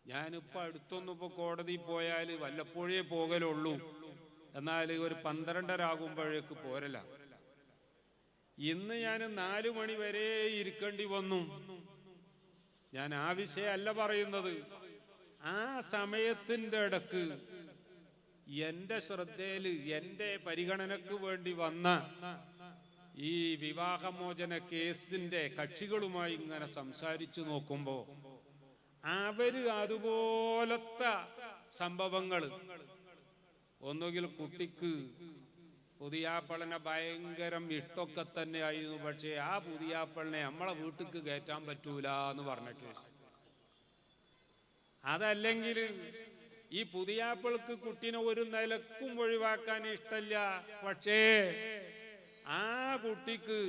ഞാനിപ്പോൾ അടുത്തൊന്നും ഇപ്പോൾ കോടതി പോയാൽ വല്ലപ്പോഴേ പോകലുള്ളൂ. എന്നാൽ ഒരു 12:30 ആകുമ്പോഴേക്ക് പോരല. ഇന്ന് ഞാൻ 4 മണി വരെ ഇരിക്കേണ്ടി വന്നു. ഞാൻ ആ വിഷയമല്ല പറയുന്നത്. ആ സമയത്തിൻ്റെ ഇടക്ക് എൻ്റെ ശ്രദ്ധയിൽ എൻ്റെ പരിഗണനക്ക് വേണ്ടി വന്ന ഈ വിവാഹമോചന കേസിന്റെ കക്ഷികളുമായി ഇങ്ങനെ സംസാരിച്ചു നോക്കുമ്പോൾ അവര് അതുപോലത്തെ സംഭവങ്ങൾ, ഒന്നുകിൽ കുട്ടിക്ക് പുതിയാപ്പളനെ ഭയങ്കരം ഇഷ്ടമൊക്കെ തന്നെ ആയിരുന്നു, പക്ഷേ ആ പുതിയാപ്പളനെ നമ്മളെ വീട്ടിക്ക് കയറ്റാൻ പറ്റൂല എന്ന് പറഞ്ഞ കേസ്. അതല്ലെങ്കിൽ ഈ പുതിയാപ്പൾക്ക് കുട്ടീനെ ഒരു നിലക്കും ഒഴിവാക്കാൻ ഇഷ്ടമില്ല, പക്ഷേ ആ കുട്ടിക്ക്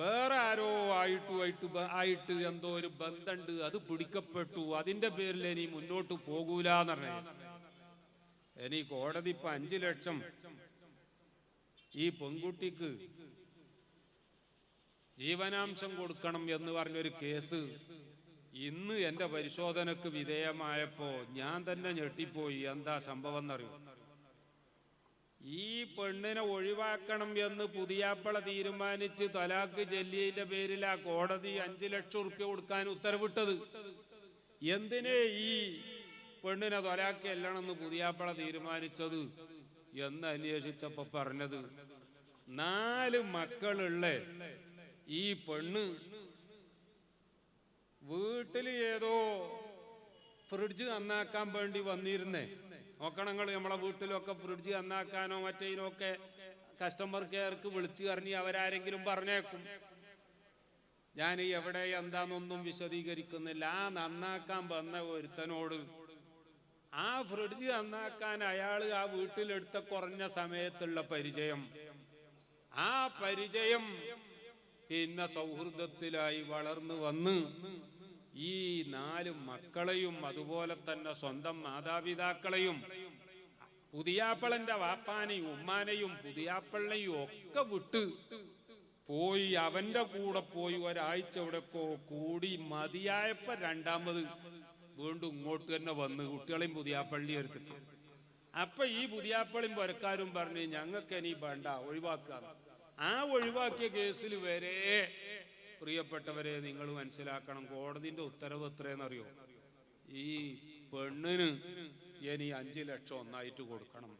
വേറെ ആരോ ആയിട്ട് എന്തോ ഒരു ബന്ധമുണ്ട്, അത് പിടിക്കപ്പെട്ടു, അതിന്റെ പേരിൽ ഇനി മുന്നോട്ട് പോകൂല എന്ന് പറഞ്ഞു. ഇനി കോടതി ഇപ്പൊ 5 ലക്ഷം ഈ പെൺകുട്ടിക്ക് ജീവനാംശം കൊടുക്കണം എന്ന് പറഞ്ഞൊരു കേസ് ഇന്ന് എന്റെ പരിശോധനക്ക് വിധേയമായപ്പോ ഞാൻ തന്നെ ഞെട്ടിപ്പോയി. എന്താ സംഭവം എന്നറിയോ? ഈ പെണ്ണിനെ ഒഴിവാക്കണം എന്ന് പുതിയാപ്പള തീരുമാനിച്ച് തലാക്ക് ചൊല്ലിയതിന്റെ പേരിൽ ആ കോടതി 5 ലക്ഷം റുപ്യ കൊടുക്കാൻ ഉത്തരവിട്ടത്. എന്തിനെ ഈ പെണ്ണിനെ തലാക്ക് ചെല്ലണമെന്ന് പുതിയാപ്പള തീരുമാനിച്ചത് എന്ന് അന്വേഷിച്ചപ്പോ പറഞ്ഞത്, 4 മക്കളുള്ള ഈ പെണ്ണ് വീട്ടില് ഏതോ ഫ്രിഡ്ജ് നന്നാക്കാൻ വേണ്ടി വന്നിരുന്നേ. നോക്കണങ്ങൾ, നമ്മളെ വീട്ടിലൊക്കെ ഫ്രിഡ്ജ് നന്നാക്കാനോ മറ്റേതിനൊക്കെ കസ്റ്റമർ കെയർക്ക് വിളിച്ചു പറഞ്ഞ് അവരാരെങ്കിലും പറഞ്ഞേക്കും. ഞാൻ എവിടെ എന്താന്നൊന്നും വിശദീകരിക്കുന്നില്ല. ആ നന്നാക്കാൻ വന്ന ഒരുത്തനോട് ആ ഫ്രിഡ്ജ് നന്നാക്കാൻ അയാൾ ആ വീട്ടിലെടുത്ത കുറഞ്ഞ സമയത്തുള്ള പരിചയം, ആ പരിചയം പിന്നെ സൗഹൃദത്തിലായി വളർന്നു വന്ന് ഈ 4 മക്കളെയും അതുപോലെ തന്നെ സ്വന്തം മാതാപിതാക്കളെയും പുതിയാപ്പളന്റെ വാപ്പാനെയും ഉമ്മാനെയും പുതിയാപ്പളിനെയും ഒക്കെ വിട്ട് പോയി അവന്റെ കൂടെ പോയി ഒരാഴ്ച എവിടെക്കോ കൂടി മതിയായപ്പോ രണ്ടാമത് വീണ്ടും ഇങ്ങോട്ട് തന്നെ വന്ന് കുട്ടികളെയും പുതിയാപ്പള്ളി എടുത്തിട്ട്. അപ്പൊ ഈ പുതിയാപ്പളിയും പുരക്കാരും പറഞ്ഞ് ഞങ്ങൾക്ക് ഇനി വേണ്ട, ഒഴിവാക്കുക. ആ ഒഴിവാക്കിയ കേസിൽ വരെ പ്രിയപ്പെട്ടവരെ നിങ്ങൾ മനസ്സിലാക്കണം, കോടതിന്റെ ഉത്തരവ് എത്രയെന്നറിയോ? ഈ പെണ്ണിന് ഇനി 5 ലക്ഷം ഒന്നായിട്ട് കൊടുക്കണം.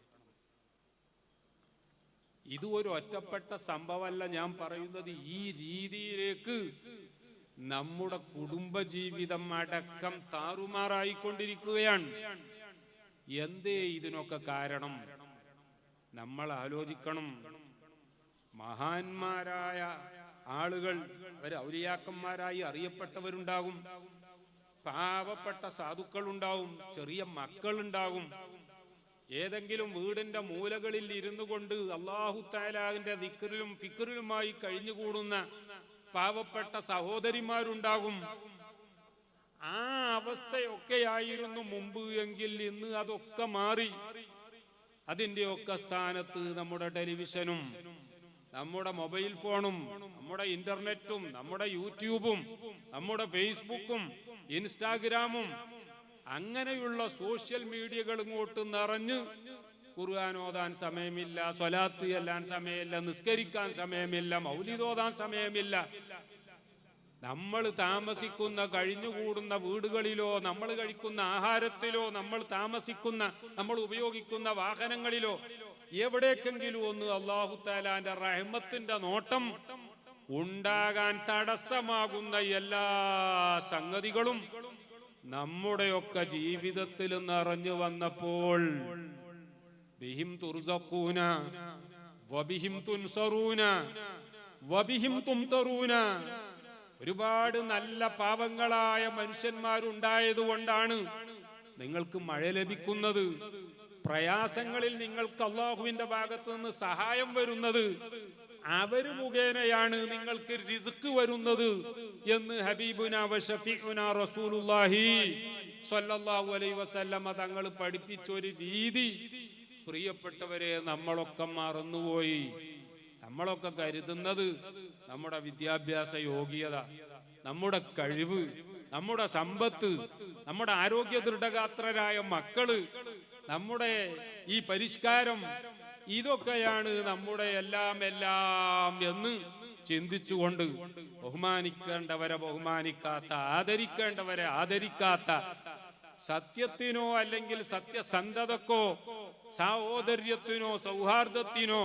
ഇത് ഒരു ഒറ്റപ്പെട്ട സംഭവമല്ല ഞാൻ പറയുന്നത്. ഈ രീതിയിലേക്ക് നമ്മുടെ കുടുംബജീവിതം അടക്കം താറുമാറായിക്കൊണ്ടിരിക്കുകയാണ്. എന്തേ ഇതിനൊക്കെ കാരണം? നമ്മൾ ആലോചിക്കണം. മഹാന്മാരായ ആളുകൾ, ഒരു ഔലിയാക്കന്മാരായി അറിയപ്പെട്ടവരുണ്ടാകും, പാവപ്പെട്ട സാധുക്കളുണ്ടാവും, ചെറിയ മക്കളുണ്ടാകും. ഏതെങ്കിലും വീടിന്റെ മൂലകളിൽ ഇരുന്നു കൊണ്ട് അല്ലാഹു തആലാവിന്റെ ദിക്റിലും ഫിക്റിലുമായി കഴിഞ്ഞുകൂടുന്ന പാവപ്പെട്ട സഹോദരിമാരുണ്ടാകും. ആ അവസ്ഥയൊക്കെയായിരുന്നു മുമ്പ് എങ്കിൽ ഇന്ന് അതൊക്കെ മാറി. അതിന്റെ ഒക്കെ സ്ഥാനത്ത് നമ്മുടെ ടെലിവിഷനും നമ്മുടെ മൊബൈൽ ഫോണും നമ്മുടെ ഇന്റർനെറ്റും നമ്മുടെ യൂട്യൂബും നമ്മുടെ ഫേസ്ബുക്കും ഇൻസ്റ്റാഗ്രാമും അങ്ങനെയുള്ള സോഷ്യൽ മീഡിയകൾ ഇങ്ങോട്ട് നിറഞ്ഞ് ഖുർആൻ ഓതാൻ സമയമില്ല, സ്വലാത്ത് ചെല്ലാൻ സമയമില്ല, നിസ്കരിക്കാൻ സമയമില്ല, മൗലിദ് ഓതാൻ സമയമില്ല. നമ്മൾ താമസിക്കുന്ന കഴിഞ്ഞുകൂടുന്ന വീടുകളിലോ നമ്മൾ കഴിക്കുന്ന ആഹാരത്തിലോ നമ്മൾ ഉപയോഗിക്കുന്ന വാഹനങ്ങളിലോ എവിടേക്കെങ്കിലും ഒന്ന് അല്ലാഹു തആലാന്റെ റഹ്മത്തിന്റെ നോട്ടം ഉണ്ടാകാൻ തടസ്സമാകുന്ന എല്ലാ സംഗതികളും നമ്മുടെയൊക്കെ ജീവിതത്തിൽ നിറഞ്ഞു വന്നപ്പോൾ ബിഹിം തുർസഖൂന വബിഹിം തുൻസറൂന വബിഹിം തുംതറൂന, ഒരുപാട് നല്ല പാവങ്ങളായ മനുഷ്യന്മാരുണ്ടായതുകൊണ്ടാണ് നിങ്ങൾക്ക് മഴ ലഭിക്കുന്നത്, പ്രയാസങ്ങളിൽ നിങ്ങൾക്ക് അല്ലാഹുവിന്റെ ഭാഗത്ത് നിന്ന് സഹായം വരുന്നത്, അവര് മുഖേനയാണ് നിങ്ങൾക്ക് റിസ്ക് വരുന്നത് എന്ന് ഹബീബുനാ വ ശഫീഉനാ റസൂലുള്ളാഹി സ്വല്ലല്ലാഹു അലൈഹി വസല്ലമ തങ്ങൾ പഠിപ്പിച്ചൊരു രീതി പ്രിയപ്പെട്ടവരെ നമ്മളൊക്കെ മറന്നുപോയി. നമ്മളൊക്കെ കരുതുന്നത് നമ്മുടെ വിദ്യാഭ്യാസ യോഗ്യത, നമ്മുടെ കഴിവ്, നമ്മുടെ സമ്പത്ത്, നമ്മുടെ ആരോഗ്യ ദൃഢഗാത്രരായ മക്കള്, നമ്മുടെ ഈ പരിഷ്കാരം, ഇതൊക്കെയാണ് നമ്മുടെ എല്ലാം എന്ന് ചിന്തിച്ചുകൊണ്ട് ബഹുമാനിക്കേണ്ടവരെ ബഹുമാനിക്കാത്ത, ആദരിക്കേണ്ടവരെ ആദരിക്കാത്ത, സത്യത്തിനോ അല്ലെങ്കിൽ സത്യസന്ധതക്കോ സഹോദര്യത്തിനോ സൗഹാർദ്ദത്തിനോ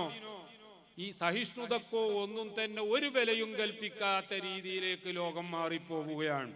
ഈ സഹിഷ്ണുതക്കോ ഒന്നും തന്നെ ഒരു വിലയും കൽപ്പിക്കാത്ത രീതിയിലേക്ക് ലോകം മാറിപ്പോവുകയാണ്.